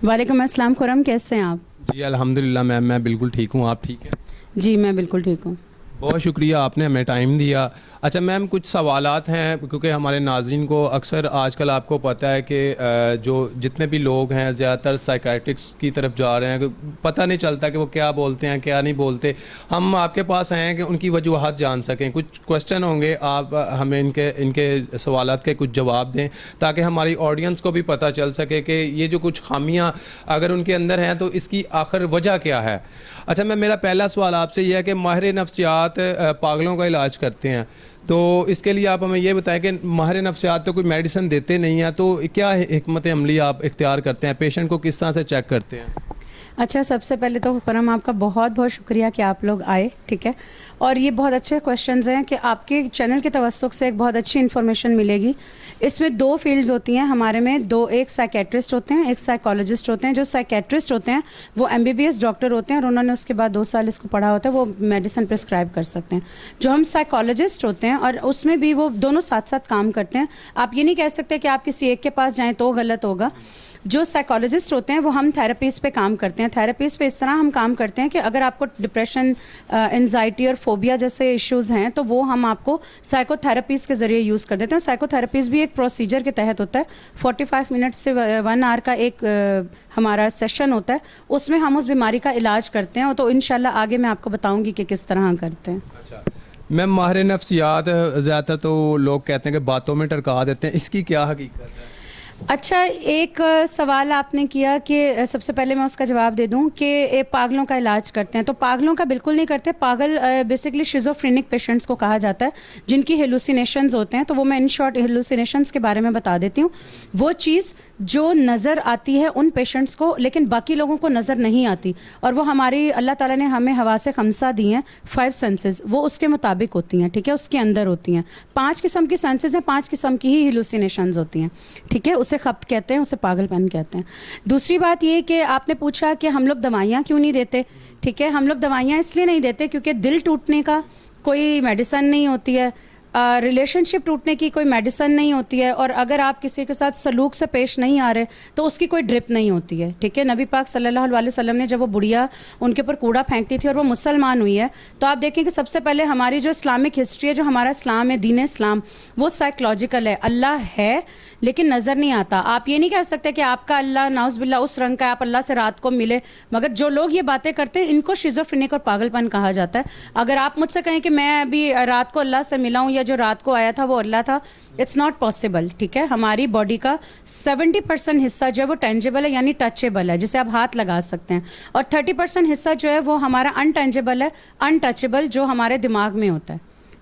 वालेकुम अस्सलाम खुरम, कैसे हैं आप? जी अल्हम्दुलिल्लाह मैम, मैं बिल्कुल ठीक हूँ। आप ठीक हैं? जी मैं बिल्कुल ठीक हूँ। बहुत शुक्रिया, आपने हमें टाइम दिया। अच्छा मैम, कुछ सवालात हैं क्योंकि हमारे नाज़रीन को अक्सर आजकल आपको पता है कि जो जितने भी लोग हैं ज़्यादातर साइकाट्रिस्ट की तरफ जा रहे हैं कि पता नहीं चलता कि वो क्या बोलते हैं क्या नहीं बोलते। हम आपके पास आए हैं कि उनकी वजूहात जान सकें। कुछ क्वेश्चन होंगे, आप हमें इनके सवालात के कुछ जवाब दें ताकि हमारी ऑडियंस को भी पता चल सके कि ये जो कुछ खामियां अगर उनके अंदर हैं तो इसकी आखिर वजह क्या है। अच्छा मैं, मेरा पहला सवाल आपसे यह है कि माहिर नफ्सियात पागलों का इलाज करते हैं, तो इसके लिए आप हमें ये बताएं कि माहिर नफ्सियात तो कोई मेडिसिन देते नहीं हैं, तो क्या हिकमत अमली आप इख्तियार करते हैं, पेशेंट को किस तरह से चेक करते हैं? अच्छा, सबसे पहले तो खुरम आपका बहुत बहुत शुक्रिया कि आप लोग आए, ठीक है। और ये बहुत अच्छे क्वेश्चंस हैं कि आपके चैनल के तवस्सुक से एक बहुत अच्छी इन्फॉर्मेशन मिलेगी। इसमें दो फील्ड्स होती हैं हमारे में, दो, एक साइकेट्रिस्ट होते हैं, एक साइकोलॉजिस्ट होते हैं। जो साइकेट्रिस्ट होते हैं वो MBBS डॉक्टर होते हैं और उन्होंने उसके बाद 2 साल इसको पढ़ा होता है, वो मेडिसिन प्रिस्क्राइब कर सकते हैं। जो हम साइकोलॉजिस्ट होते हैं और उसमें भी वो दोनों साथ साथ काम करते हैं। आप ये नहीं कह सकते कि आप किसी एक के पास जाएँ तो गलत होगा। जो साइकोलॉजिस्ट होते हैं वो हम थेरेपीज़ पे काम करते हैं। थेरेपीज़ पे इस तरह हम काम करते हैं कि अगर आपको डिप्रेशन, एंजाइटी और फोबिया जैसे इश्यूज़ हैं तो वो हम आपको साइकोथेरेपीज़ के ज़रिए यूज़ कर देते हैं। साइकोथेरेपीज़ भी एक प्रोसीजर के तहत होता है। 45 मिनट से 1 आवर का एक हमारा सेशन होता है, उसमें हम उस बीमारी का इलाज करते हैं। तो इंशाल्लाह आगे मैं आपको बताऊँगी कि किस तरह करते हैं। अच्छा मैम, माहिर नफ्सियात ज़्यादातर तो लोग कहते हैं कि बातों में टरका देते हैं, इसकी क्या हकीकत है? अच्छा, एक सवाल आपने किया कि सबसे पहले मैं उसका जवाब दे दूं कि पागलों का इलाज करते हैं। तो पागलों का बिल्कुल नहीं करते। पागल बेसिकली शिज़ोफ्रेनिक पेशेंट्स को कहा जाता है जिनकी हेलुसिनेशंस होते हैं। तो वो मैं इन शॉर्ट हेलुसिनेशंस के बारे में बता देती हूँ। वो चीज़ जो नज़र आती है उन पेशेंट्स को लेकिन बाकी लोगों को नज़र नहीं आती, और वो हमारी अल्लाह ताला ने हमें हवासे खमसा दी हैं, 5 सेंसेस, वो उसके मुताबिक होती हैं, ठीक है, उसके अंदर होती हैं। 5 किस्म की सेंसेस हैं, 5 किस्म की ही हेलुसिनेशंस होती हैं, ठीक है। उसे खपत कहते हैं, उसे पागलपन कहते हैं। दूसरी बात ये कि आपने पूछा कि हम लोग दवाइयाँ क्यों नहीं देते, ठीक है। हम लोग दवाइयाँ इसलिए नहीं देते क्योंकि दिल टूटने का कोई मेडिसिन नहीं होती है, रिलेशनशिप टूटने की कोई मेडिसिन नहीं होती है, और अगर आप किसी के साथ सलूक से पेश नहीं आ रहे तो उसकी कोई ड्रिप नहीं होती है, ठीक है। नबी पाक सल्लल्लाहु अलैहि वसल्लम ने जब वो बुढ़िया उनके ऊपर कूड़ा फेंकती थी और वो मुसलमान हुई है, तो आप देखें कि सबसे पहले हमारी जो इस्लामिक हिस्ट्री है, जो हमारा इस्लाम है, दीन इस्लाम, वो साइकोलॉजिकल है। अल्लाह है लेकिन नज़र नहीं आता। आप ये नहीं कह सकते कि आपका अल्लाह नाउज़ बिल्लाह उस रंग का है, आप अल्लाह से रात को मिले। मगर जो लोग ये बातें करते हैं इनको शिज़ोफ्रेनिक और पागलपन कहा जाता है। अगर आप मुझसे कहें कि मैं अभी रात को अल्लाह से मिला हूँ या जो रात को आया था वो अल्लाह था, इट्स नॉट पॉसिबल, ठीक है। हमारी बॉडी का 70% हिस्सा जो है वो टेंजेबल है, यानी टचेबल है, जिसे आप हाथ लगा सकते हैं, और 30% हिस्सा जो है वो हमारा अनटेंजेबल है, अनटचेबल, जो हमारे दिमाग में होता है,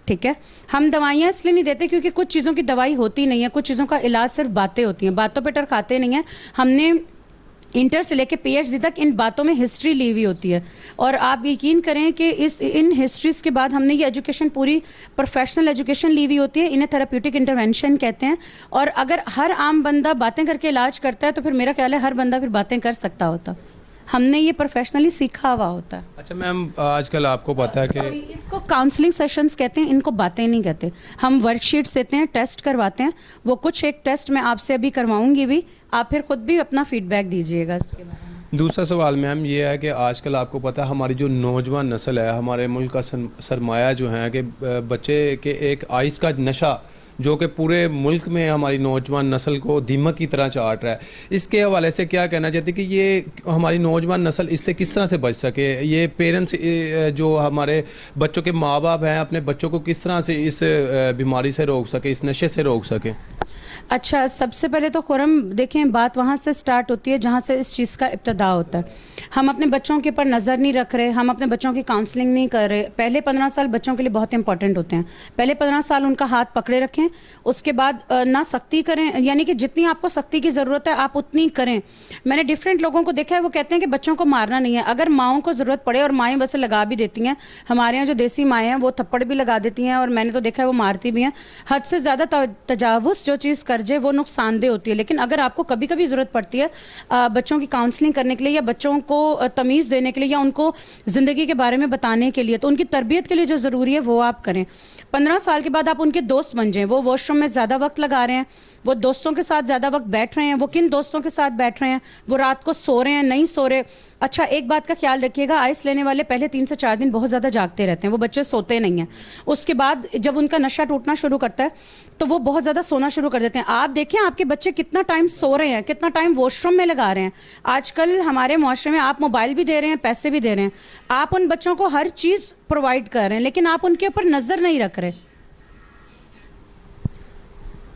ठीक है। हम दवाइयाँ इसलिए नहीं देते क्योंकि कुछ चीज़ों की दवाई होती नहीं है, कुछ चीज़ों का इलाज सिर्फ बातें होती हैं, बातों पे टरकाते नहीं हैं। हमने इंटर से लेके PhD तक इन बातों में हिस्ट्री ली हुई होती है, और आप यकीन करें कि इन हिस्ट्रीज़ के बाद हमने ये एजुकेशन, पूरी प्रोफेशनल एजुकेशन ली हुई होती है। इन्हें थेरेप्यूटिक इंटरवेंशन कहते हैं। और अगर हर आम बंदा बातें करके इलाज करता है तो फिर मेरा ख्याल है हर बंदा फिर बातें कर सकता होता। हमने ये प्रोफेशनली सीखा हुआ होता है। अच्छा मैम, आजकल आपको पता है कि इसको काउंसलिंग सेशंस कहते हैं, इनको बातें नहीं कहते। हम वर्कशीट्स देते हैं, टेस्ट करवाते हैं। वो कुछ एक टेस्ट मैं आपसे अभी करवाऊंगी भी, आप फिर खुद भी अपना फीडबैक दीजिएगा इसके बारे में। दूसरा सवाल मैम ये है कि आजकल आपको पता है हमारी जो नौजवान नस्ल है, हमारे मुल्क का सरमाया जो है कि बच्चे के एक आइस का नशा जो कि पूरे मुल्क में हमारी नौजवान नस्ल को दीमक की तरह चाट रहा है, इसके हवाले से क्या कहना चाहते हैं कि ये हमारी नौजवान नस्ल इससे किस तरह से बच सके? ये पेरेंट्स जो हमारे बच्चों के माँ बाप हैं अपने बच्चों को किस तरह से इस बीमारी से रोक सके, इस नशे से रोक सके? अच्छा, सबसे पहले तो खुरम देखें, बात वहाँ से स्टार्ट होती है जहाँ से इस चीज़ का इब्तदा होता है। हम अपने बच्चों के ऊपर नज़र नहीं रख रहे, हम अपने बच्चों की काउंसलिंग नहीं कर रहे। पहले 15 साल बच्चों के लिए बहुत इंपॉर्टेंट होते हैं। पहले 15 साल उनका हाथ पकड़े रखें, उसके बाद ना सख्ती करें, यानी कि जितनी आपको सख्ती की ज़रूरत है आप उतनी करें। मैंने डिफरेंट लोगों को देखा है, वो कहते हैं कि बच्चों को मारना नहीं है। अगर माओं को ज़रूरत पड़े, और माएँ वैसे लगा भी देती हैं, हमारे यहाँ जो देसी माएँ हैं वो थप्पड़ भी लगा देती हैं, और मैंने तो देखा है वो मारती भी हैं। हद से ज़्यादा तजावुज़ जो चीज़ तरजे वो नुकसानदेह होती है, लेकिन अगर आपको कभी कभी ज़रूरत पड़ती है बच्चों की काउंसलिंग करने के लिए या बच्चों को तमीज़ देने के लिए या उनको ज़िंदगी के बारे में बताने के लिए, तो उनकी तरबियत के लिए जो ज़रूरी है वो आप करें. 15 साल के बाद आप उनके दोस्त बन जाएं. वो वॉशरूम में ज़्यादा वक्त लगा रहे हैं, वो दोस्तों के साथ ज़्यादा वक्त बैठ रहे हैं, वो किन दोस्तों के साथ बैठ रहे हैं, वो रात को सो रहे हैं नहीं सो रहे. अच्छा, एक बात का ख्याल रखिएगा, आइस लेने वाले पहले 3 से 4 दिन बहुत ज़्यादा जागते रहते हैं, वो बच्चे सोते नहीं हैं. उसके बाद जब उनका नशा टूटना शुरू करता है तो वो बहुत ज़्यादा सोना शुरू कर देते हैं. आप देखें आपके बच्चे कितना टाइम सो रहे हैं, कितना टाइम वॉशरूम में लगा रहे हैं. आजकल हमारे मुआशरे में आप मोबाइल भी दे रहे हैं, पैसे भी दे रहे हैं, आप उन बच्चों को हर चीज़ प्रोवाइड कर रहे हैं, लेकिन आप उनके ऊपर नज़र नहीं रख रहे.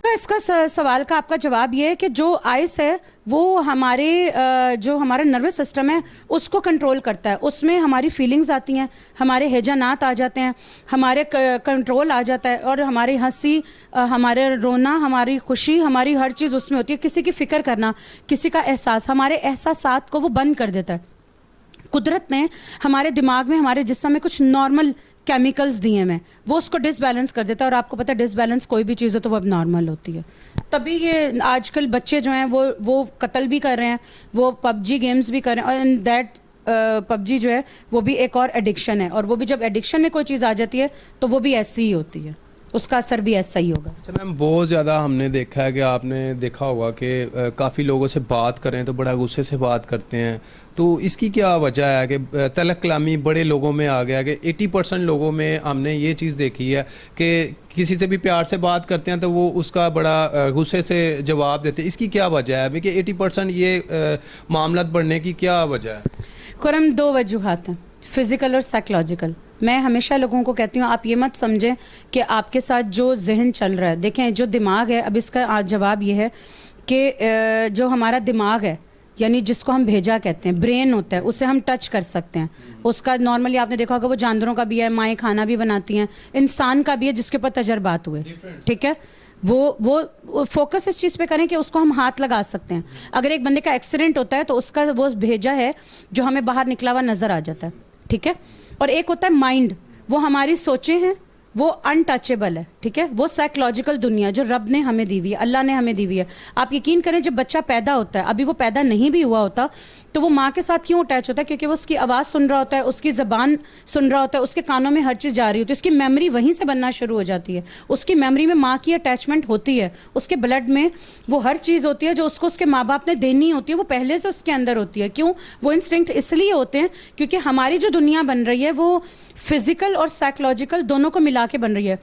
इसका सवाल का आपका जवाब ये है कि जो आइस है वो हमारे जो हमारा नर्वस सिस्टम है उसको कंट्रोल करता है. उसमें हमारी फीलिंग्स आती हैं, हमारे हेजानात आ जाते हैं, हमारे कंट्रोल आ जाता है, और हमारी हंसी, हमारे रोना, हमारी खुशी, हमारी हर चीज़ उसमें होती है. किसी की फ़िक्र करना, किसी का एहसास, हमारे एहसासात को वो बंद कर देता है. कुदरत ने हमारे दिमाग में, हमारे जिस्म में कुछ नॉर्मल केमिकल्स दिए हैं, वो उसको डिसबैलेंस कर देता है. और आपको पता है डिसबैलेंस कोई भी चीज़ हो तो वो अब नॉर्मल होती है. तभी ये आजकल बच्चे जो हैं वो कत्ल भी कर रहे हैं, वो पबजी गेम्स भी कर रहे हैं, एंड दैट पबजी जो है वो भी एक और एडिक्शन है, और वो भी जब एडिक्शन में कोई चीज़ आ जाती है तो वो भी ऐसी ही होती है, उसका असर भी ऐसा ही होगा. अच्छा मैम, बहुत ज़्यादा हमने देखा है कि आपने देखा होगा कि काफ़ी लोगों से बात करें तो बड़ा गुस्से से बात करते हैं. तो इसकी क्या वजह है कि तलक कलामी बड़े लोगों में आ गया कि 80% लोगों में हमने ये चीज़ देखी है कि किसी से भी प्यार से बात करते हैं तो वो उसका बड़ा गुस्से से जवाब देते हैं. इसकी क्या वजह है कि 80% ये मामला बढ़ने की क्या वजह है? खुरम 2 वजूहात हैं, फ़िज़िकल और साइकोलॉजिकल. मैं हमेशा लोगों को कहती हूँ आप ये मत समझें कि आपके साथ जो जहन चल रहा है, देखें जो दिमाग है, अब इसका जवाब ये है कि जो हमारा दिमाग है, यानी जिसको हम भेजा कहते हैं, ब्रेन होता है, उसे हम टच कर सकते हैं. उसका नॉर्मली आपने देखा होगा वो जानवरों का भी है, माएँ खाना भी बनाती हैं, इंसान का भी है जिसके ऊपर तजर्बात हुए. ठीक है, वो फोकस इस चीज़ पे करें कि उसको हम हाथ लगा सकते हैं. अगर एक बंदे का एक्सीडेंट होता है तो उसका वो भेजा है जो हमें बाहर निकला हुआ नज़र आ जाता है. ठीक है, और एक होता है माइंड, वो हमारी सोचें हैं, वो अनटचेबल है. ठीक है, वो साइकोलॉजिकल दुनिया जो रब ने हमें दी हुई है, अल्लाह ने हमें दी हुई है. आप यकीन करें जब बच्चा पैदा होता है, अभी वो पैदा नहीं भी हुआ होता, तो वो माँ के साथ क्यों अटैच होता है? क्योंकि वो उसकी आवाज़ सुन रहा होता है, उसकी ज़बान सुन रहा होता है, उसके कानों में हर चीज़ जा रही होती है, उसकी मेमोरी वहीं से बनना शुरू हो जाती है. उसकी मेमोरी में माँ की अटैचमेंट होती है, उसके ब्लड में वो हर चीज़ होती है जो उसको उसके माँ बाप ने देनी होती है, वो पहले से उसके अंदर होती है. क्यों? वो इंस्टिंक्ट इसलिए होते हैं क्योंकि हमारी जो दुनिया बन रही है वो फिज़िकल और साइकोलॉजिकल दोनों को मिला के बन रही है.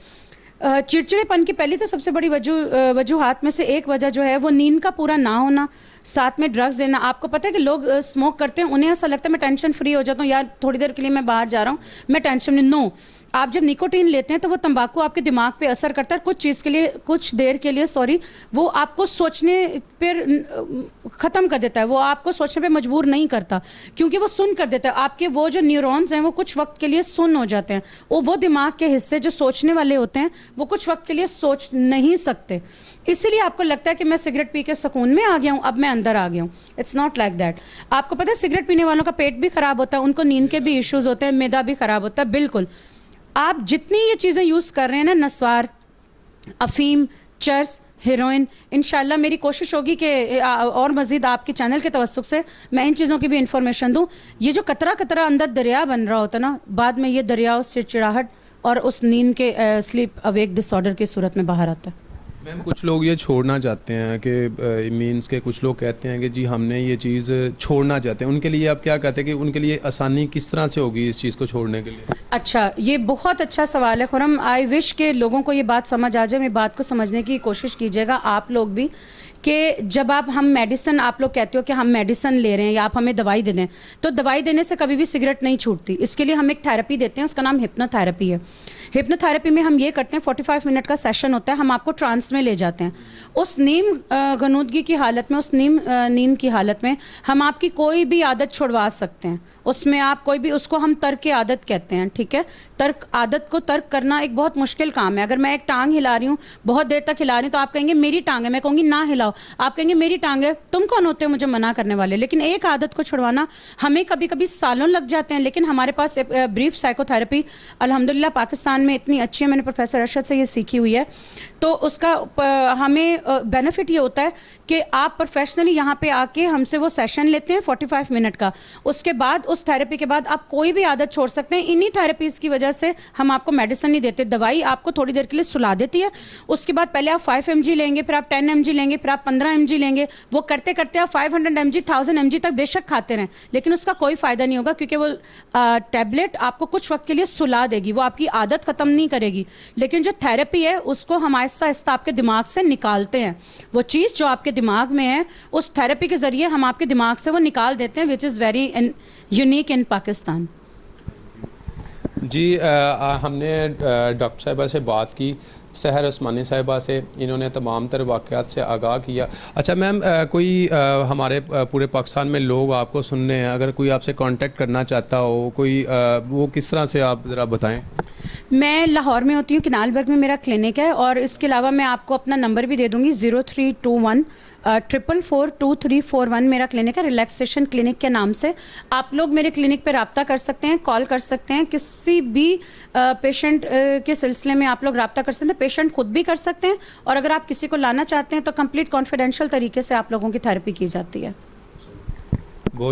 चिड़चिड़ेपन की पहली तो सबसे बड़ी वजूहात में से एक वजह जो है वो नींद का पूरा ना होना, साथ में ड्रग्स देना. आपको पता है कि लोग स्मोक करते हैं, उन्हें ऐसा लगता है मैं टेंशन फ्री हो जाता हूँ, यार थोड़ी देर के लिए मैं बाहर जा रहा हूँ, मैं टेंशन नहीं. नो, आप जब निकोटीन लेते हैं तो वो तंबाकू आपके दिमाग पे असर करता है कुछ चीज़ के लिए, कुछ देर के लिए वो आपको सोचने पर ख़त्म कर देता है, वो आपको सोचने पे मजबूर नहीं करता, क्योंकि वो सुन कर देता है. आपके वो जो न्यूरॉन्स हैं वो कुछ वक्त के लिए सुन हो जाते हैं, वो दिमाग के हिस्से जो सोचने वाले होते हैं वो कुछ वक्त के लिए सोच नहीं सकते. इसीलिए आपको लगता है कि मैं सिगरेट पी के सुकून में आ गया हूँ, अब मैं अंदर आ गया हूँ. It's not like that. आपको पता है सिगरेट पीने वालों का पेट भी ख़राब होता है, उनको नींद के भी इश्यूज़ होते हैं, मैदा भी ख़राब होता है. बिल्कुल, आप जितनी ये चीज़ें यूज़ कर रहे हैं ना, नस्वार, अफ़ीम, चर्स, हीरोइन, इंशाल्लाह मेरी कोशिश होगी कि और मज़ीद आपके चैनल के तवस्सुक से मैं इन चीज़ों की भी इंफॉर्मेशन दूँ. ये जो कतरा कतरा अंदर दरिया बन रहा होता ना, बाद में ये दरिया उस चिड़चिड़ाहट और उस नींद के स्लीप अवेक डिसऑर्डर की सूरत में बाहर आता है. मैम, कुछ लोग ये छोड़ना चाहते हैं कि मीन्स के कुछ लोग कहते हैं कि जी हमने ये चीज़ छोड़ना चाहते हैं, उनके लिए आप क्या कहते हैं कि उनके लिए आसानी किस तरह से होगी इस चीज़ को छोड़ने के लिए? अच्छा, ये बहुत अच्छा सवाल है खुरम. आई विश के लोगों को ये बात समझ आ जाए. मेरी बात को समझने की कोशिश कीजिएगा आप लोग भी, कि जब हम मेडिसिन, आप लोग कहते हो कि हम मेडिसिन ले रहे हैं या आप हमें दवाई दे दें, तो दवाई देने से कभी भी सिगरेट नहीं छूटती. इसके लिए हम एक थेरेपी देते हैं, उसका नाम हिप्नोथेरेपी है. हिप्नोथेरेपी में हम ये करते हैं, 45 मिनट का सेशन होता है, हम आपको ट्रांस में ले जाते हैं. उस नीम गनूदगी की हालत में, उस नींद की हालत में हम आपकी कोई भी आदत छुड़वा सकते हैं. اس میں آپ کوئی بھی, اس کو ہم ترک عادت کہتے ہیں, ٹھیک ہے. ترک عادت کو ترک کرنا ایک بہت مشکل کام ہے. اگر میں ایک ٹانگ ہلا رہی ہوں, بہت دیر تک ہلا رہی ہوں, تو آپ کہیں گے میری ٹانگ ہے, میں کہوں گی نہ ہلاؤ, آپ کہیں گے میری ٹانگ ہے, تم کون ہوتے ہو مجھے منع کرنے والے. لیکن ایک عادت کو چھڑوانا ہمیں کبھی کبھی سالوں لگ جاتے ہیں, لیکن ہمارے پاس بریف سائیکو تھراپی الحمدللہ پاکستان میں اتنی اچھی ہے, میں نے پروفیسر ارشد سے یہ سیکھی ہوئی ہے. تو اس کا ہمیں بینیفٹ یہ ہوتا ہے کہ آپ پروفیشنلی یہاں پہ آ کے ہم سے وہ سیشن لیتے ہیں 45 منٹ کا. اس کے بعد اس تھراپی کے بعد آپ کوئی بھی عادت چھوڑ سکتے ہیں. انہی تھراپیز کی وجہ سے ہم آپ کو میڈیسن نہیں دیتے, دوائی آپ کو تھوڑی دیر کے لیے سلا دیتی ہے. اس کے بعد پہلے آپ 5 mg لیں گے, پھر آپ 10 mg لیں گے, پھر آپ 15 mg لیں گے. وہ کرتے کرتے آپ 500 mg 1000 mg تک بے شک کھاتے رہیں, لیکن اس کا کوئی فائدہ نہیں ہوگا, کیونکہ وہ ٹیبلٹ آپ کو کچھ وقت کے لیے سلا دے گی, وہ آپ کی عادت ختم نہیں کرے گی. لیکن جو تھراپی ہے اس کو ہم آہستہ آہستہ آپ کے دماغ سے نکالتے ہیں. وہ چیز جو آپ کے دماغ میں ہے اس تھراپی کے ذریعے ہم آپ کے دماغ سے وہ نکال دیتے ہیں, which is very unique in Pakistan. جی ہم نے ڈاکٹر صاحبہ سے بات کی, سحر عثمانی صاحبہ سے, انہوں نے تمام تر واقعات سے آگاہ کیا. اچھا میم, کوئی ہمارے پورے پاکستان میں لوگ آپ کو سننے ہیں, اگر کوئی آپ سے کانٹیکٹ کرنا چاہتا ہو, کوئی وہ کس طرح سے, آپ ذرا بتائیں. میں لاہور میں ہوتی ہوں, کنال برگ میں میرا کلینک ہے, اور اس کے علاوہ میں آپ کو اپنا نمبر بھی دے دوں گی, 0321 4442341 میرا کلینک ہے, ریلیکسیشن کلینک کے نام سے. آپ لوگ میرے کلینک پہ رابطہ کر سکتے ہیں, کال کر سکتے ہیں, کسی بھی پیشنٹ کے سلسلے میں آپ لوگ رابطہ کر سکتے ہیں. پیشنٹ خود بھی کر سکتے ہیں, اور اگر آپ کسی کو لانا چاہتے ہیں تو کمپلیٹ کانفیڈینشیل طریقے سے آپ لوگوں کی تھراپی کی جاتی ہے.